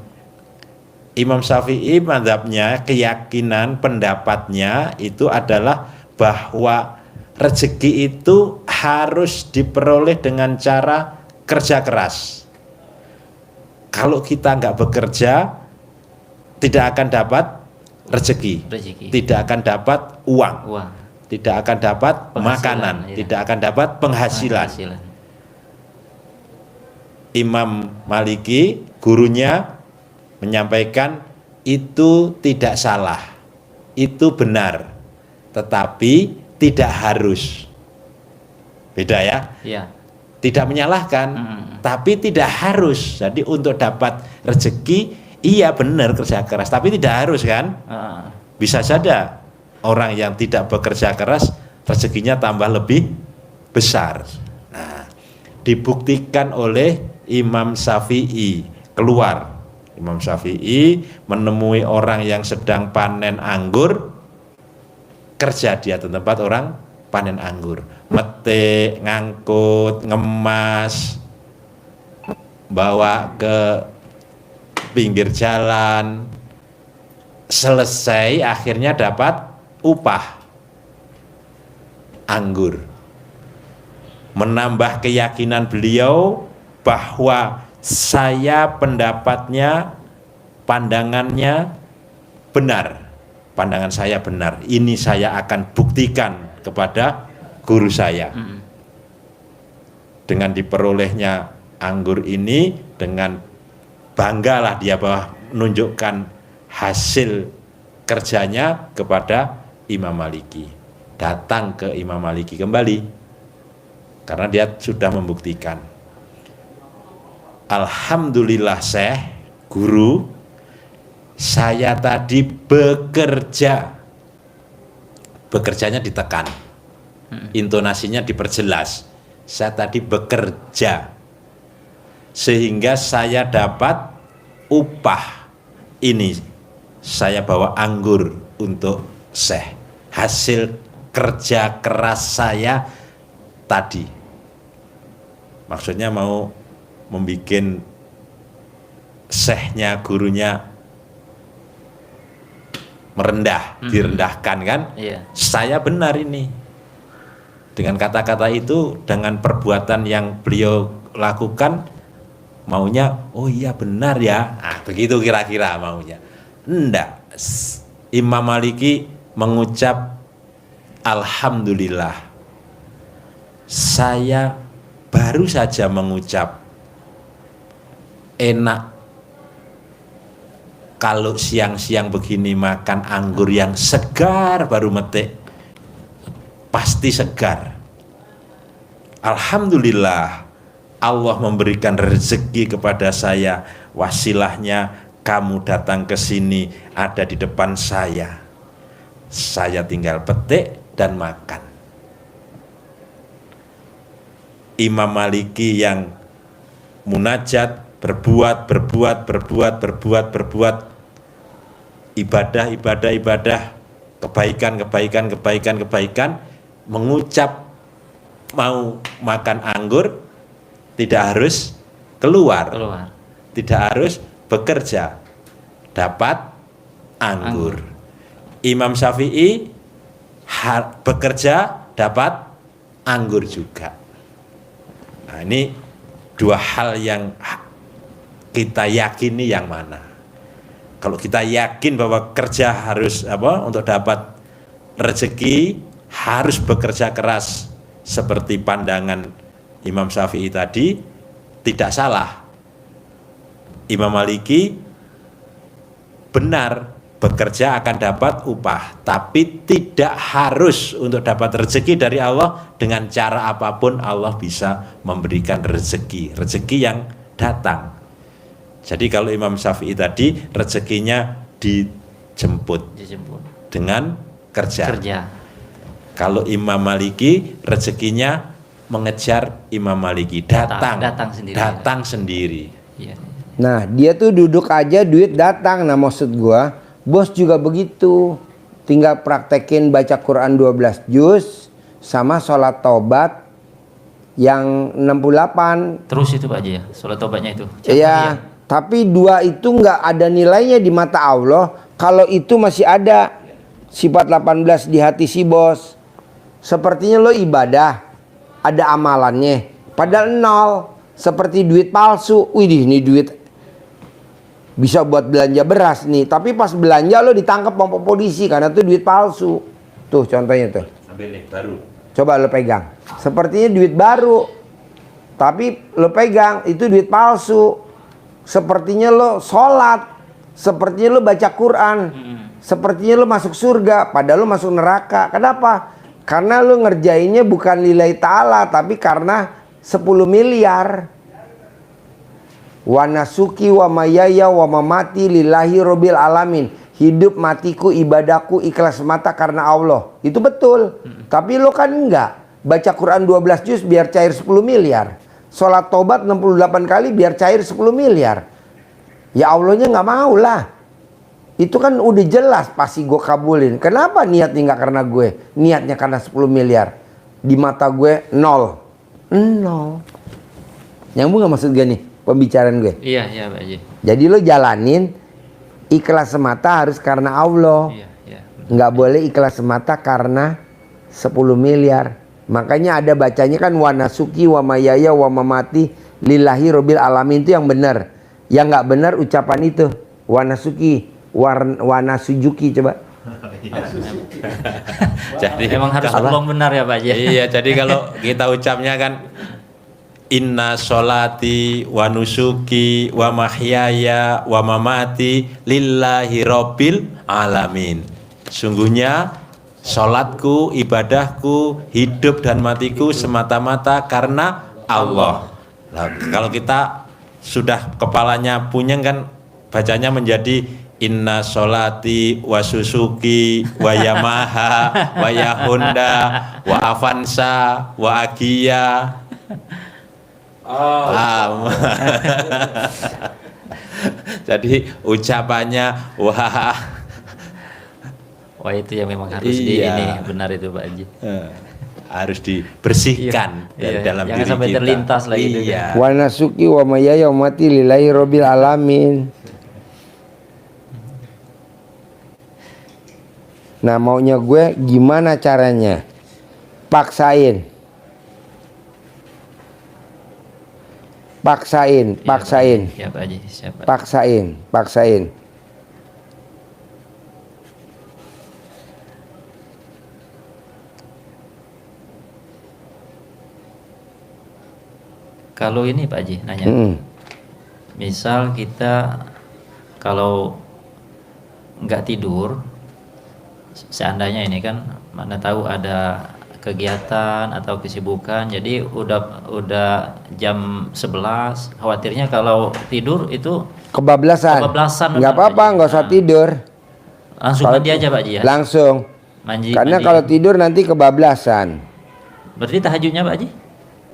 Imam Syafi'i mazhabnya, keyakinan, pendapatnya itu adalah bahwa rezeki itu harus diperoleh dengan cara kerja keras. Kalau kita nggak bekerja, tidak akan dapat rezeki. Tidak akan dapat uang. Tidak akan dapat makanan, tidak akan dapat penghasilan. Imam Maliki, gurunya, menyampaikan itu tidak salah, itu benar, tetapi tidak harus. Beda ya? Tidak menyalahkan, tapi tidak harus. Jadi untuk dapat rezeki, iya benar kerja keras, tapi tidak harus kan? Bisa saja orang yang tidak bekerja keras rezekinya tambah lebih besar. Nah, dibuktikan oleh Imam Syafi'i. Keluar Imam Syafi'i menemui orang yang sedang panen anggur, kerja dia di tempat orang panen anggur, metik, ngangkut, ngemas, bawa ke pinggir jalan, selesai akhirnya dapat upah anggur. Menambah keyakinan beliau bahwa saya pendapatnya, pandangannya benar, pandangan saya benar, ini saya akan buktikan kepada guru saya. Dengan diperolehnya anggur ini, dengan banggalah dia bahwa menunjukkan hasil kerjanya kepada Imam Maliki. Datang ke Imam Maliki kembali karena dia sudah membuktikan. Alhamdulillah Syekh, guru, saya tadi bekerjanya ditekan, intonasinya diperjelas. Saya tadi bekerja sehingga saya dapat upah. Ini saya bawa anggur untuk Syekh, hasil kerja keras saya tadi. Maksudnya mau membuat Syekhnya, gurunya merendah, direndahkan kan? Iya. Saya benar ini. Dengan kata-kata itu, dengan perbuatan yang beliau lakukan, maunya, oh iya benar ya. Nah, begitu kira-kira maunya. Enggak. Imam Maliki mengucap, alhamdulillah. Saya baru saja mengucap, enak kalau siang-siang begini makan anggur yang segar baru metik, pasti segar. Alhamdulillah, Allah memberikan rezeki kepada saya. Wasilahnya kamu datang ke sini, ada di depan saya. Saya tinggal petik dan makan. Imam Maliki yang munajat, berbuat, ibadah, kebaikan, mengucap mau makan anggur, tidak harus keluar. Tidak harus bekerja, dapat anggur. Imam Syafi'i bekerja, dapat anggur juga. Nah, ini dua hal yang kita yakini yang mana. Kalau kita yakin bahwa kerja harus untuk dapat rezeki harus bekerja keras seperti pandangan Imam Syafi'i tadi, tidak salah. Imam Maliki benar, bekerja akan dapat upah, tapi tidak harus untuk dapat rezeki dari Allah. Dengan cara apapun Allah bisa memberikan rezeki yang datang. Jadi kalau Imam Syafi'i tadi rezekinya dijemput dengan kerja. Kalau Imam Maliki rezekinya mengejar Imam Maliki, datang sendiri. Iya. Nah, dia tuh duduk aja duit datang. Nah, maksud gua, bos juga begitu. Tinggal praktekin baca Quran 12 juz sama sholat tobat yang 68. Terus itu Pak Haji ya, sholat tobatnya itu. Iya, tapi dua itu nggak ada nilainya di mata Allah. Kalau itu masih ada sifat 18 di hati si bos. Sepertinya lo ibadah, ada amalannya, padahal nol. Seperti duit palsu. Widih, ini duit bisa buat belanja beras nih, tapi pas belanja lo ditangkap sama polisi karena itu duit palsu. Tuh contohnya tuh. Ambil nih, baru. Coba lo pegang. Sepertinya duit baru, tapi lo pegang itu duit palsu. Sepertinya lo sholat, sepertinya lo baca Quran, sepertinya lo masuk surga, padahal lo masuk neraka. Kenapa? Karena lo ngerjainnya bukan lillahi ta'ala, tapi karena 10 miliar. Wa nasuki wa mayaya wa mamati lillahi robbil alamin. Hidup matiku ibadahku ikhlas semata karena Allah. Itu betul. Tapi lo kan enggak. Baca Quran 12 juz biar cair 10 miliar. Sholat tobat 68 kali biar cair 10 miliar. Ya Allahnya nggak mau lah. Itu kan udah jelas pasti gue kabulin. Kenapa niatnya nggak karena gue? Niatnya karena 10 miliar. Di mata gue nol. Nyambung nggak maksud gue nih pembicaraan gue? Iya Pak Haji. Jadi lo jalanin ikhlas semata harus karena Allah. Iya. Nggak boleh ikhlas semata karena 10 miliar. Makanya ada bacanya kan wa nasuki wa mayaya wa mamati lillahi robbil alamin, itu yang benar. Yang nggak benar ucapan itu wa nasuki wa nasujuki, coba. Jadi memang harus ulang benar ya Pak Haji. Iya, jadi kalau kita ucapnya kan inna sholati wa nusuki wa mahyaya wa mamati lillahi robbil alamin. Sungguhnya sholatku, ibadahku, hidup dan matiku semata-mata karena Allah. Nah, kalau kita sudah kepalanya punyeng kan bacanya menjadi inna sholati wa susuki wa yamaha wa yahonda wa avanza wa agia. Jadi ucapannya Wah itu yang memang harus ini benar itu Pak Haji. Harus dibersihkan dari dalam jangan diri sampai kita. terlintas lagi itu. Wa nasuki wa mayaya wa mati lillahi robbil alamin. Nah maunya gue gimana caranya? Paksain. Ya Pak Haji, siap Pak. Paksain. Kalau ini Pak Haji nanya, misal kita kalau nggak tidur, seandainya ini kan mana tahu ada kegiatan atau kesibukan, jadi udah jam 11, khawatirnya kalau tidur itu Kebablasan. Nggak apa-apa, nggak usah tidur. Langsung mandi aja Pak Haji ya? Langsung. Karena kalau tidur nanti kebablasan. Berarti tahajudnya Pak Haji?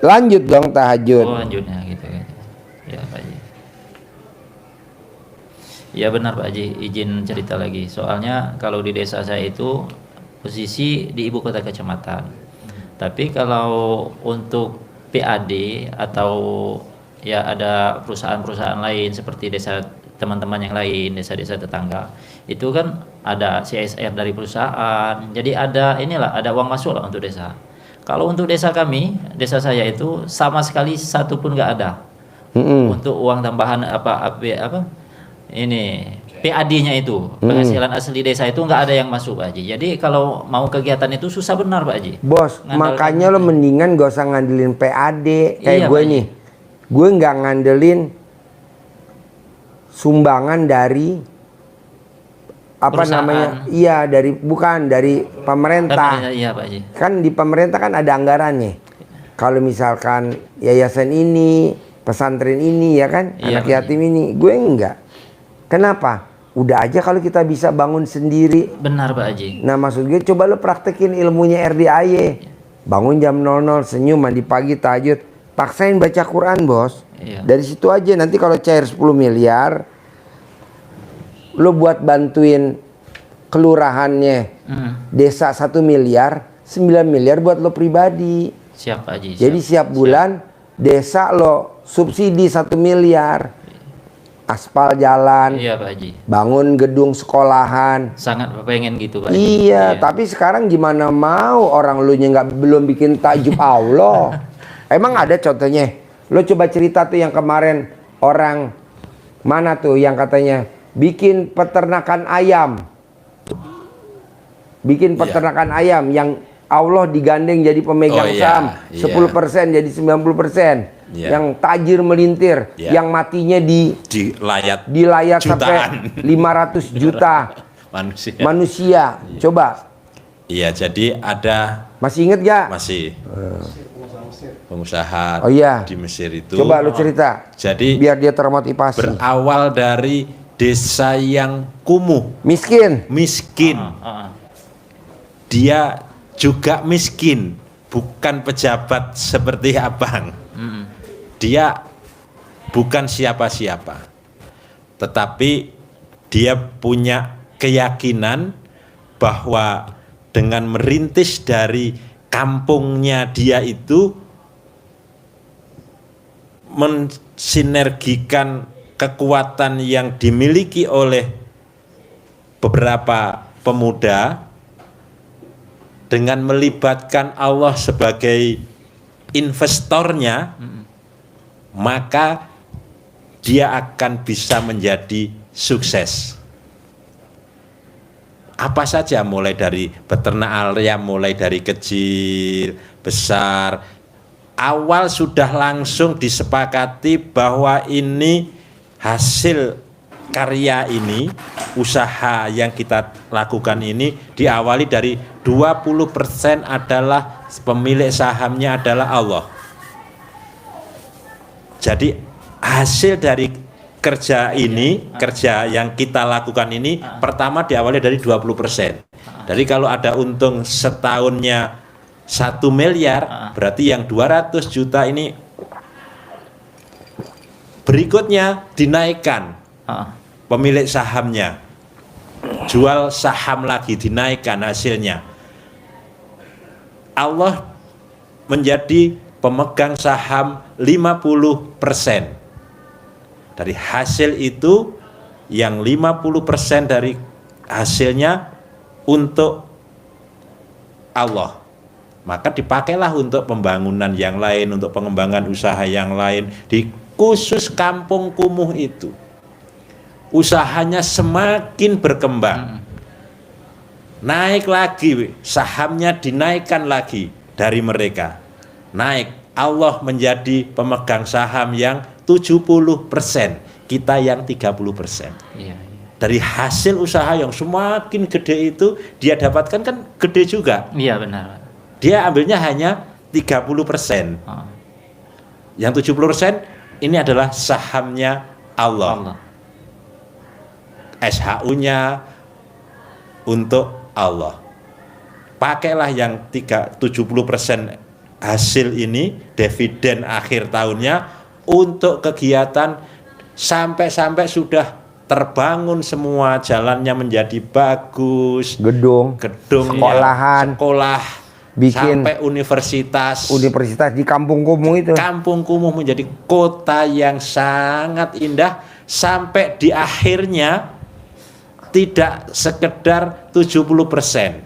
Lanjut dong tahajud. Oh lanjutnya gitu. Ya Pak Haji. Ya benar Pak Haji, izin cerita lagi. Soalnya kalau di desa saya itu posisi di ibu kota kecamatan. Tapi kalau untuk PAD atau ya ada perusahaan-perusahaan lain seperti desa teman-teman yang lain, desa-desa tetangga, itu kan ada CSR dari perusahaan. Jadi ada uang masuk lah untuk desa. Kalau untuk desa kami, desa saya itu sama sekali satu pun nggak ada. Untuk uang tambahan ini PAD-nya itu, penghasilan asli desa itu nggak ada yang masuk Pak Haji. Jadi kalau mau kegiatan itu susah benar Pak Haji. Bos, makanya lo mendingan gak usah ngandelin PAD kayak gue nih. Gue nggak ngandelin sumbangan dari perusahaan. Bukan dari pemerintah. Iya Pak Haji. Kan di pemerintah kan ada anggarannya. Kalau misalkan yayasan ini, pesantren ini ya kan, anak yatim ini, gue enggak. Kenapa? Udah aja kalau kita bisa bangun sendiri. Benar Pak Haji. Nah maksud gue coba lo praktekin ilmunya RDAY. Bangun jam 00, senyum, mandi pagi, tahajud. Paksain baca Quran bos. Dari situ aja nanti kalau cair 10 miliar, lo buat bantuin kelurahannya desa 1 miliar, 9 miliar buat lo pribadi. Siap Pak Haji. Jadi siap bulan desa lo subsidi 1 miliar. Aspal jalan, Iya Pak Haji. bangun gedung sekolahan. Sangat pengen gitu Pak Haji. Iya, tapi sekarang gimana mau orang lu nya belum bikin takjub Allah. Emang ada contohnya? Lo coba cerita tuh yang kemarin orang mana tuh yang katanya bikin peternakan ayam. Bikin peternakan ayam yang Allah digandeng jadi pemegang saham 10% jadi 90%. Yang tajir melintir, yang matinya di layar sampai 500 juta manusia. Coba. Iya, jadi ada. Masih inget gak? Masih. Pengusaha di Mesir itu. Coba lu cerita. Jadi biar dia termotivasi. Berawal dari desa yang kumuh, miskin. Dia juga miskin, bukan pejabat seperti abang. Dia bukan siapa-siapa, tetapi dia punya keyakinan bahwa dengan merintis dari kampungnya dia itu mensinergikan kekuatan yang dimiliki oleh beberapa pemuda dengan melibatkan Allah sebagai investornya, maka dia akan bisa menjadi sukses. Apa saja, mulai dari beternak ayam, mulai dari kecil, besar. Awal sudah langsung disepakati bahwa ini hasil karya ini, usaha yang kita lakukan ini diawali dari 20% adalah pemilik sahamnya adalah Allah. Jadi hasil dari kerja ini, kerja yang kita lakukan ini pertama diawali dari 20%. Jadi kalau ada untung setahunnya 1 miliar, berarti yang 200 juta ini berikutnya dinaikkan pemilik sahamnya, jual saham lagi, dinaikkan hasilnya. Allah menjadi pemegang saham 50%. Dari hasil itu yang 50% dari hasilnya untuk Allah, maka dipakailah untuk pembangunan yang lain, untuk pengembangan usaha yang lain. Di khusus Kampung Kumuh itu usahanya semakin berkembang, naik lagi, sahamnya dinaikkan lagi dari mereka, naik. Allah menjadi pemegang saham yang 70%, kita yang 30%. Iya. Dari hasil usaha yang semakin gede itu dia dapatkan kan gede juga. Iya benar. Dia ambilnya hanya 30%. Oh. Yang 70% ini adalah sahamnya Allah. SHU-nya untuk Allah. Pakailah yang 70% hasil ini, dividen akhir tahunnya, untuk kegiatan sampai sudah terbangun semua, jalannya menjadi bagus, Gedung, sekolahan, sekolah, bikin sampai universitas di Kampung Kumuh itu. Kampung Kumuh menjadi kota yang sangat indah, sampai di akhirnya tidak sekedar 70%,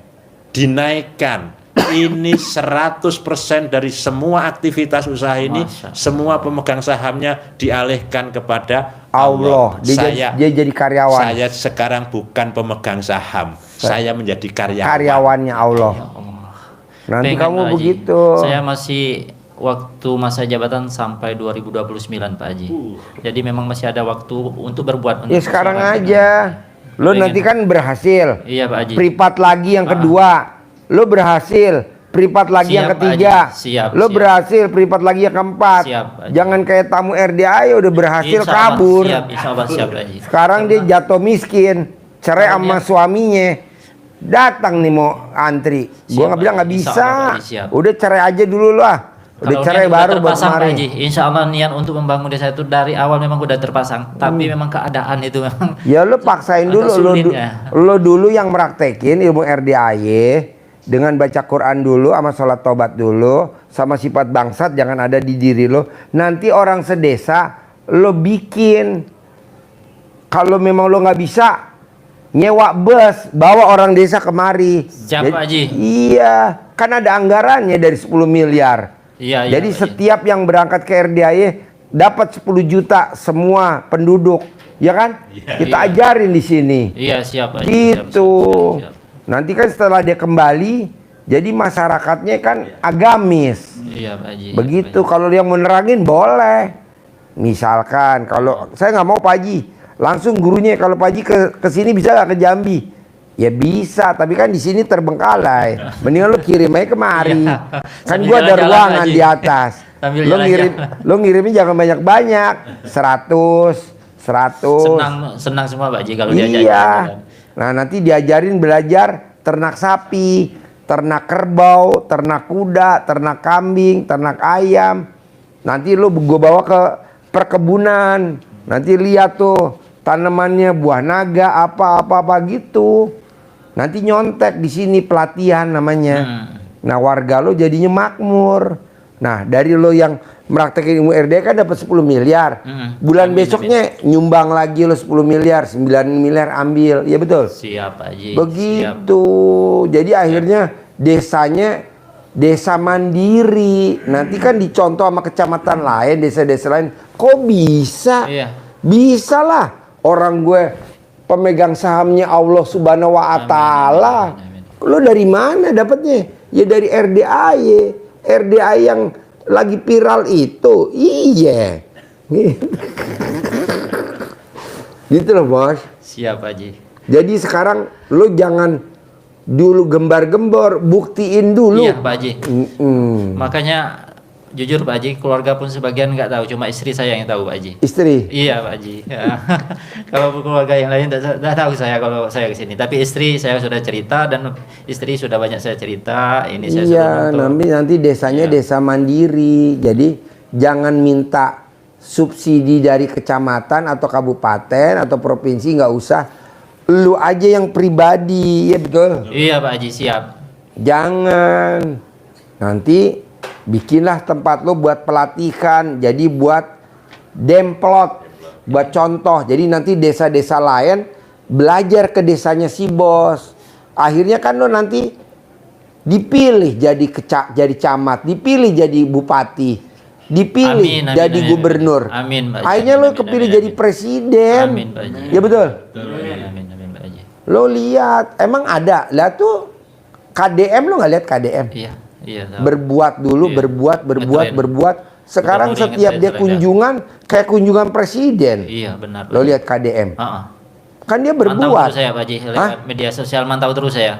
dinaikkan. Ini 100% dari semua aktivitas usaha ini, semua pemegang sahamnya dialihkan kepada Allah. Dia jadi karyawan. Saya sekarang bukan pemegang saham, saya menjadi karyawannya Allah. Nanti Pengen, kamu Pak Haji. begitu. Saya masih waktu masa jabatan sampai 2029 Pak Haji. Jadi memang masih ada waktu untuk berbuat. Ya sekarang aja. Lo Pengen. nanti kan berhasil. Iya Pak Haji. Privat lagi yang kedua. Lo berhasil. Privat lagi yang Siap, Pak ketiga. Haji. Siap, Lo siap. berhasil. Privat lagi yang keempat. Siap, Pak Haji. Jangan kayak tamu RDA udah berhasil Insya Allah, kabur. Siap, insya Allah siap Pak Haji. Sekarang dia jatuh miskin. Cerai sama suaminya. Datang nih mau antri. Gua Siap, nggak bilang Pak nggak Haji. bisa. Insya Allah, Pak Haji, siap. Udah cerai aja dulu lah. Udah Kalau cerai niat baru udah buat terpasang, Pak kemarin. Haji. Insya Allah niat untuk membangun desa itu dari awal memang udah terpasang. Tapi memang keadaan itu memang Ya lo paksain agak dulu, sulit, ya. lo dulu yang praktekin ilmu RDAY dengan baca Quran dulu, sama sholat tobat dulu, sama sifat bangsat jangan ada di diri lo. Nanti orang sedesa lo bikin. Kalau memang lo nggak bisa, nyewa bus, bawa orang desa kemari. Siap, Pak Haji. Iya, kan ada anggarannya dari 10 miliar. Iya, Jadi Pak Haji. setiap yang berangkat ke RDAY dapat 10 juta semua penduduk, ya kan? Kita ajarin di sini. Iya siap Pak Haji. Gitu. Siap. Nanti kan setelah dia kembali, jadi masyarakatnya kan agamis. Iya Pak Haji. Begitu. Kalau yang menerangin boleh. Misalkan kalau saya nggak mau Pak Haji, langsung gurunya kalau Pak Haji ke sini bisa nggak ke Jambi? Ya bisa, tapi kan di sini terbengkalai. Mendingan lo kirim aja kemari. Iya. Kan Sambil gua ada jalan-jalan, ruangan Pak Haji. di atas. Sambil Lo ngirimnya jangan banyak-banyak. 100. Senang semua Pak Haji kalau diajak Iya. jalan-jalan. Nah, nanti diajarin belajar ternak sapi, ternak kerbau, ternak kuda, ternak kambing, ternak ayam. Nanti lo gue bawa ke perkebunan. Nanti lihat tuh tanamannya, buah naga, apa gitu. Nanti nyontek di sini pelatihan namanya. Nah, warga lo jadinya makmur. Nah, dari lo yang meraktekin ilmu RD kan dapat 10 miliar. Bulan besoknya nyumbang lagi lo 10 miliar, 9 miliar ambil. Iya betul? Siap Pak Haji. Begitu. Jadi akhirnya desanya desa mandiri. Nanti kan dicontoh sama kecamatan lain, desa-desa lain. Kok bisa? Iya. Bisa lah. Orang gue pemegang sahamnya Allah Subhanahu wa Ta'ala. Lo dari mana dapatnya? Ya dari RDAY. RDAY yang lagi viral itu. Iya. Gitu loh bos. Siap Pak Haji. Jadi sekarang lo jangan dulu gembar-gembor, buktiin dulu. Iya Pak Haji. Makanya jujur Pak Haji, keluarga pun sebagian nggak tahu, cuma istri saya yang tahu Pak Haji. Istri. Iya Pak Haji. Kalau keluarga yang lain tidak tahu saya kalau saya kesini. Tapi istri saya sudah cerita dan istri sudah banyak saya cerita. Ini saya sudah Iya, nonton. nanti desanya Iya. desa mandiri. Jadi jangan minta subsidi dari kecamatan atau kabupaten atau provinsi, nggak usah. Lu aja yang pribadi, ya betul. Iya Pak Haji, siap. Jangan. Nanti bikinlah tempat lo buat pelatihan. Jadi buat demplot, buat contoh. Jadi nanti desa-desa lain belajar ke desanya si bos. Akhirnya kan lo nanti dipilih jadi camat, dipilih jadi bupati, dipilih Amin, amin, jadi amin, gubernur. amin, Pak Haji. Akhirnya lo Amin, kepilih amin, jadi amin. presiden. Amin, Pak Haji. Ya betul. Amin, Pak Haji. Lo lihat, emang ada lah tuh KDM, lo nggak lihat KDM? Iya, iya. tahu. Berbuat dulu, Iya. berbuat. Ngetren. Sekarang Udah setiap ngetren dia sekarang, kunjungan kayak kunjungan presiden. Iya, benar. Pak Lo Haji. lihat KDM, Heeh. kan dia Mantau berbuat. terus saya, Pak Haji. Hah? Lewat media sosial mantau terus saya.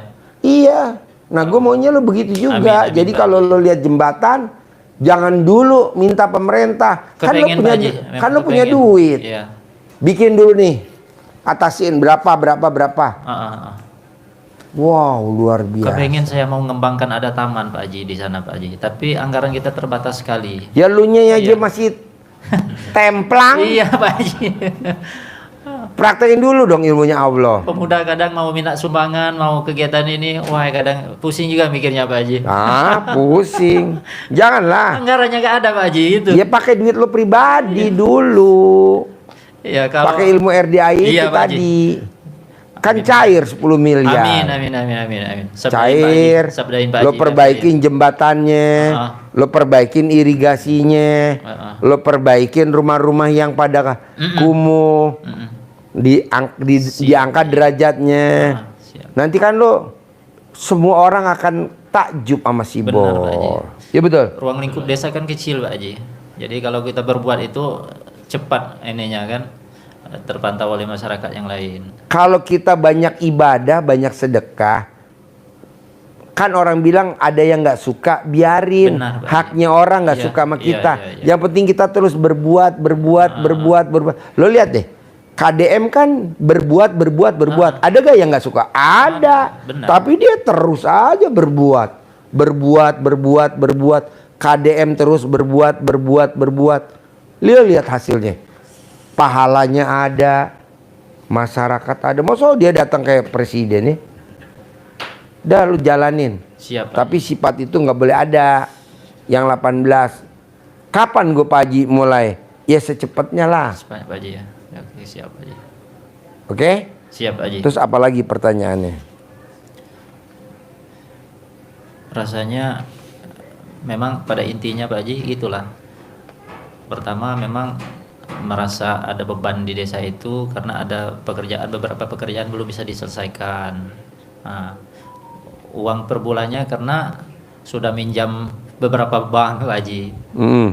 Iya. Nah, gue maunya lo begitu juga. Amin, Jadi Pak kalau Haji. lo lihat jembatan, jangan dulu minta pemerintah. Kepengen, Pak Haji. Kan lo Memang punya kepengen. duit. Iya. Bikin dulu nih. Atasin berapa. Heeh. Wow, luar biasa. Kepengen saya mau mengembangkan ada taman Pak Haji di sana Pak Haji. Tapi anggaran kita terbatas sekali. Ya lu nya aja Iya. masih templang. Iya Pak Haji. Praktekin dulu dong ilmunya Allah. Pemuda kadang mau minta sumbangan, mau kegiatan ini, wah kadang pusing juga mikirnya Pak Haji. Ah, pusing. Janganlah. Anggarannya nggak ada Pak Haji itu. Ya pakai duit lo pribadi dulu. Iya kalau Pakai ilmu RDI itu Iya, Pak Haji. tadi. Kan cair 10 miliar. Amin. Cair. Sabdain Pak Lo Haji. perbaikin jembatannya, Ah. lo perbaikin irigasinya, Ah. lo perbaikin rumah-rumah yang pada kumuh, diangkat derajatnya. Ah, siap. Nanti kan lo semua orang akan takjub sama si Benar, Pak Haji. Bor. Ya betul. Ruang lingkup desa kan kecil Pak Haji. Jadi kalau kita berbuat itu cepat ininya kan terpantau oleh masyarakat yang lain. Kalau kita banyak ibadah, banyak sedekah, kan orang bilang ada yang nggak suka, biarin. Benar, Pak. Haknya orang nggak Iya, suka sama iya, kita. iya. Yang penting kita terus berbuat. Lo lihat deh, KDM kan berbuat. Ada gak yang nggak suka? Ada. Benar. Tapi dia terus aja berbuat. KDM terus berbuat. Lihat hasilnya. Pahalanya ada, masyarakat ada. Masa dia datang kayak presiden ya? Udah lu jalanin. Siap. Pak. Tapi sifat itu nggak boleh ada. Yang 18. Kapan gue Pak Haji mulai? Ya secepatnya lah. Pak Haji ya. Oke, siap Pak Haji. Oke? Siap Pak Haji. Terus apa lagi pertanyaannya? Rasanya memang pada intinya Pak Haji gitulah. Pertama memang merasa ada beban di desa itu karena ada beberapa pekerjaan belum bisa diselesaikan. Nah, uang per bulannya karena sudah minjam beberapa bank Pak Haji.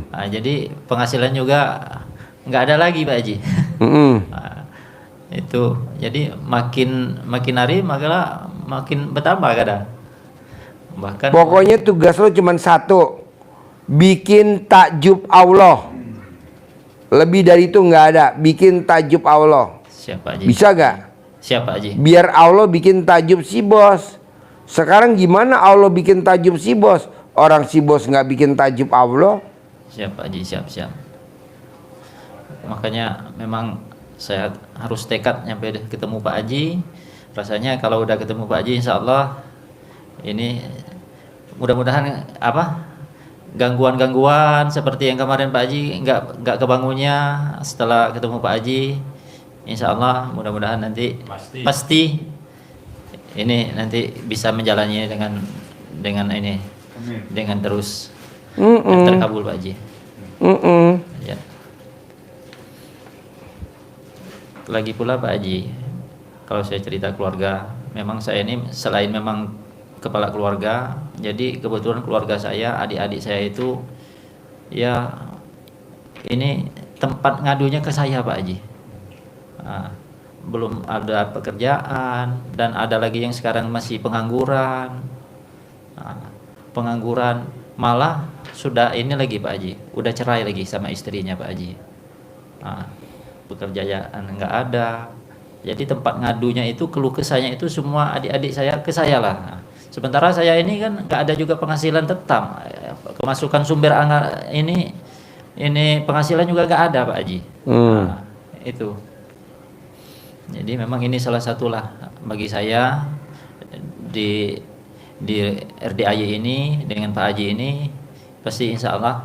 Nah, jadi penghasilan juga nggak ada lagi Pak Haji. Nah, itu jadi makin hari makin bertambah kadang. Bahkan Pokoknya tugas lo cuma satu. Bikin takjub Allah. Lebih dari itu nggak ada. Bikin takjub Allah. siap Pak Haji. Bisa gak? Siap Pak Haji. Biar Allah bikin takjub si bos. Sekarang gimana Allah bikin takjub si bos? Orang si bos nggak bikin takjub Allah. Siap Pak Haji, siap. Makanya memang saya harus tekad nyampe ketemu Pak Haji. Rasanya kalau udah ketemu Pak Haji insya Allah ini mudah-mudahan gangguan-gangguan seperti yang kemarin Pak Haji nggak kebangunnya setelah ketemu Pak Haji. Insya Allah mudah-mudahan nanti pasti ini nanti bisa menjalani dengan terus terkabul Pak Haji. Ya. Lagi pula Pak Haji, kalau saya cerita keluarga, memang saya ini selain memang kepala keluarga, jadi kebetulan keluarga saya, adik-adik saya itu ya ini tempat ngadunya ke saya Pak Haji. Nah, belum ada pekerjaan dan ada lagi yang sekarang masih pengangguran. Nah, pengangguran malah sudah ini lagi Pak Haji, udah cerai lagi sama istrinya Pak Haji. Nah, pekerjaan nggak ada. Jadi tempat ngadunya itu keluh kesahnya itu semua adik-adik saya ke saya lah. Nah, sementara saya ini kan nggak ada juga penghasilan tetap, kemasukan sumber ini penghasilan juga nggak ada Pak Haji. Nah, itu. Jadi memang ini salah satu lah bagi saya di RDAY ini dengan Pak Haji ini pasti insya Allah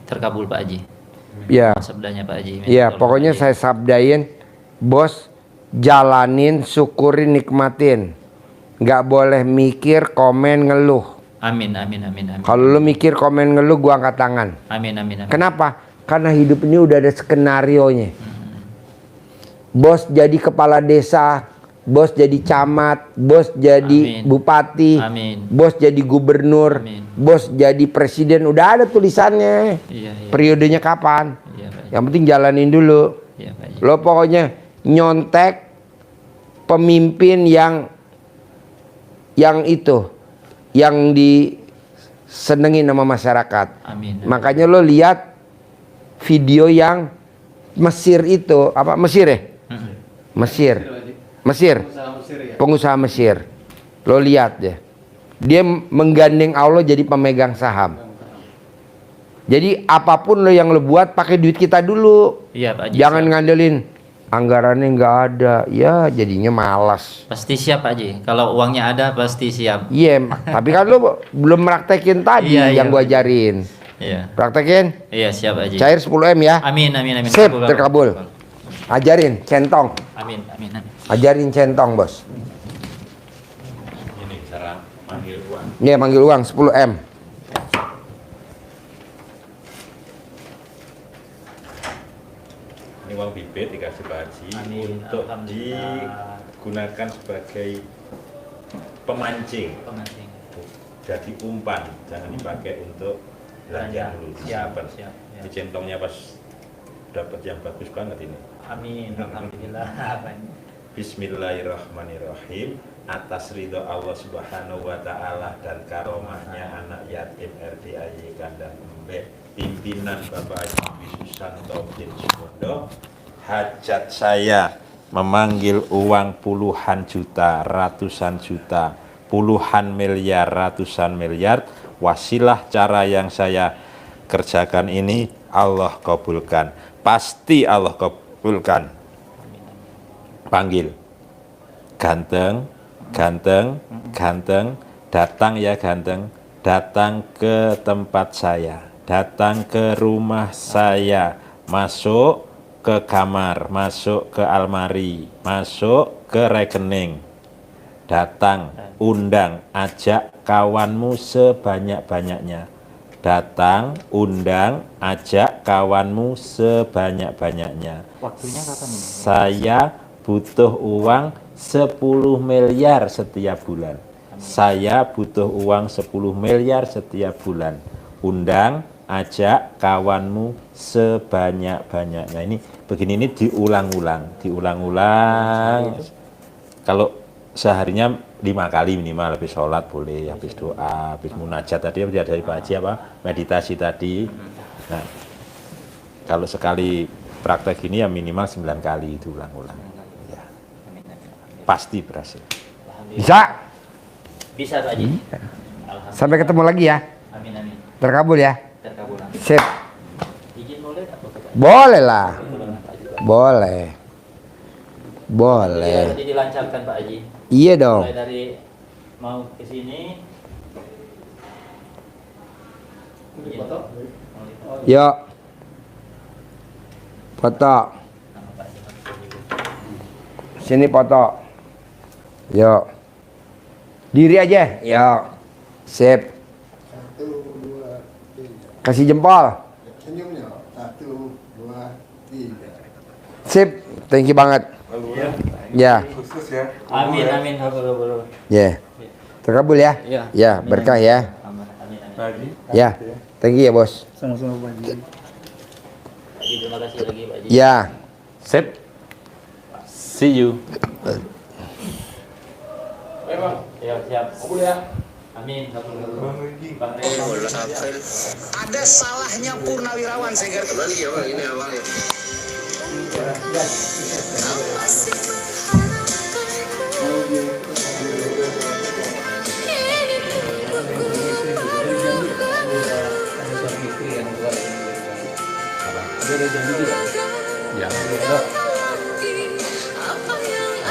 terkabul Pak Haji. Ya. Sabdanya Pak Haji. Ya, pokoknya saya sabdain, bos, jalanin, syukurin, nikmatin. nggak boleh mikir, komen, ngeluh. Amin, amin, amin, amin. Kalau lu mikir, komen, ngeluh, gua angkat tangan. Amin, amin, amin. Kenapa? Karena hidup ini udah ada skenarionya. Bos jadi kepala desa, bos jadi camat, bos jadi Amin. bupati, Amin. bos jadi gubernur, Amin. bos jadi presiden. Udah ada tulisannya. Iya, iya. Periodenya kapan? Iya, Pak Haji. Yang penting jalanin dulu. Iya, Pak Haji. Lo pokoknya nyontek pemimpin yang itu, yang disenengin sama masyarakat. Amin. Makanya lo lihat video yang Mesir itu, apa Mesir ya? Mesir. Pengusaha Mesir. Lo lihat ya. Dia menggandeng Allah jadi pemegang saham. Jadi apapun lo yang lo buat pakai duit kita dulu. Iya, Pak Haji. Jangan siap. ngandelin anggarannya nggak ada. Ya jadinya malas. Pasti siap, Pak Haji. Kalau uangnya ada pasti siap. Iya, tapi kan lo belum praktekin tadi Iya, yang iya, gua Pak Haji. ajarin. Iya. Praktekin. Iya, siap, Pak Haji. Cair 10M ya. Amin, amin, amin. Sip, Kabul, terkabul. Ajarin centong. Amin, amin, amin. Ajarin centong, Bos. Ini cara manggil uang. Nih manggil uang 10M. Ini uang bibit dikasih Pak Haji Amin. untuk Alhamdulillah. digunakan sebagai pemancing. Pengantin. Jadi umpan, jangan dipakai untuk belanja dulu. Siap, Disimpan. siap. Ini centongnya pas dapat yang bagus banget ini. Amin. Alhamdulillah. Bismillahirrahmanirrahim. Atas ridho Allah Subhanahu wa Ta'ala dan karomahnya anak yatim RDAY Kandang Embek, pimpinan Bapak Haji Susanto bin Suwondo, hajat saya memanggil uang puluhan juta, ratusan juta, puluhan miliar, ratusan miliar. Wasilah cara yang saya kerjakan ini Allah kabulkan, pasti Allah kabulkan. Panggil ganteng, ganteng, ganteng, datang ya ganteng, datang ke tempat saya, datang ke rumah saya, masuk ke kamar, masuk ke almari, masuk ke rekening, datang, undang, ajak kawanmu sebanyak-banyaknya, datang, undang, ajak kawanmu sebanyak-banyaknya. Waktunya kapan ini? Saya butuh uang 10 miliar setiap bulan. Saya butuh uang 10 miliar setiap bulan. Undang, ajak kawanmu sebanyak-banyaknya. Ini begini, ini diulang-ulang, diulang-ulang. Kalau seharinya 5 kali minimal, habis sholat boleh, habis doa, habis munajat tadi dari Pak Haji apa meditasi tadi. Nah, kalau sekali praktek ini ya minimal 9 kali diulang-ulang. Ya, pasti berhasil. Bisa. Bisa, Pak Haji. Alhamdulillah. Sampai ketemu lagi ya. Amin, amin. Terkabul ya. Terkabul. Sip. Izin boleh tak, Pak Haji? Boleh lah. Boleh. Boleh. Boleh. Jadi dilancarkan, Pak Haji. Iya dong. Mulai dari mau ke sini. Foto. Yuk. Foto. Sini foto. Yuk. Diri aja. Yuk. Sip. 1, 2, 3. Kasih jempol. Senyumnya. 1, 2, 3. Sip. Thank you banget. Ya. Khusus ya. Amin, amin. Kabul. Ya. Terkabul ya. Iya. Ya, berkah ya. Amin, amin. Pagi. Ya. Thank you ya, Bos. Sama-sama Pak Haji. Pak Haji, terima kasih lagi, Pak Haji. Ya. Sip. See you. Ya, siap. Amin. Kabul. Bang Rey. Ada salahnya purnawirawan saya kira kembali ya Bang, ini awalnya.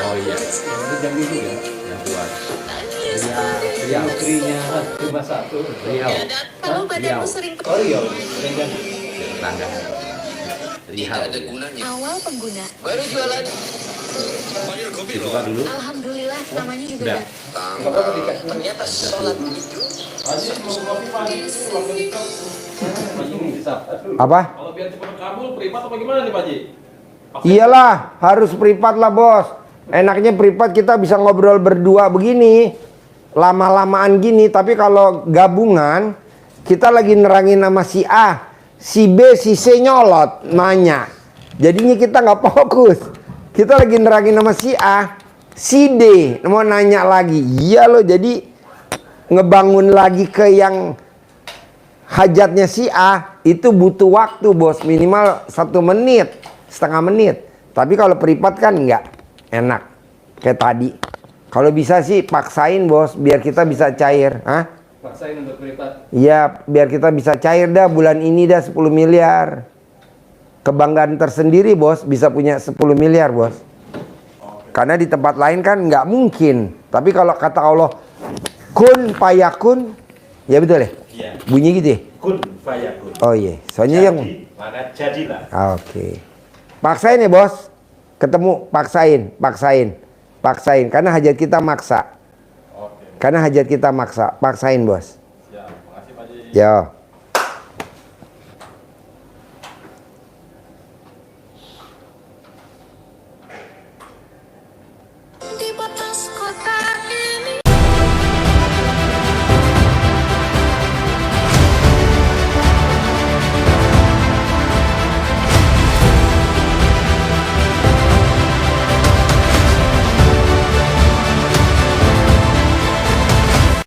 Oh iya. Yang buat. Kalau badanmu sering Tetangga. Lihat. awal pengguna. Baru jualan. Dibuka dulu. Alhamdulillah, namanya juga Udah. udah. Ternyata sholat itu. Apa? Kalau biar cepat kabul, privat apa gimana nih Pak Haji? Iyalah, harus privat lah bos. Enaknya privat kita bisa ngobrol berdua begini, lama-lamaan gini. Tapi kalau gabungan, kita lagi nerangin nama si A, si B, si C nyolot, nanya. Jadinya kita nggak fokus. Kita lagi nerangin nama si A, si D mau nanya lagi. Iya loh, jadi ngebangun lagi ke yang hajatnya si A itu butuh waktu bos, minimal 1 menit, setengah menit. Tapi kalau privat kan nggak enak kayak tadi. Kalau bisa sih paksain bos, biar kita bisa cair. Hah? Paksain untuk privat. Iya, biar kita bisa cair dah bulan ini dah 10 miliar. Kebanggaan tersendiri bos, bisa punya 10 miliar bos. Karena di tempat lain kan nggak mungkin. Tapi kalau kata Allah kun fayakun, ya betul ya? Iya. Bunyi gitu ya? Kun fayakun. Oh iya, soalnya yang Maka jadilah. Oke. Paksain ya bos. Ketemu, paksain. Karena hajat kita maksa. Karena hajat kita maksa. Paksain bos. Siap, makasih Pak Haji. Ya.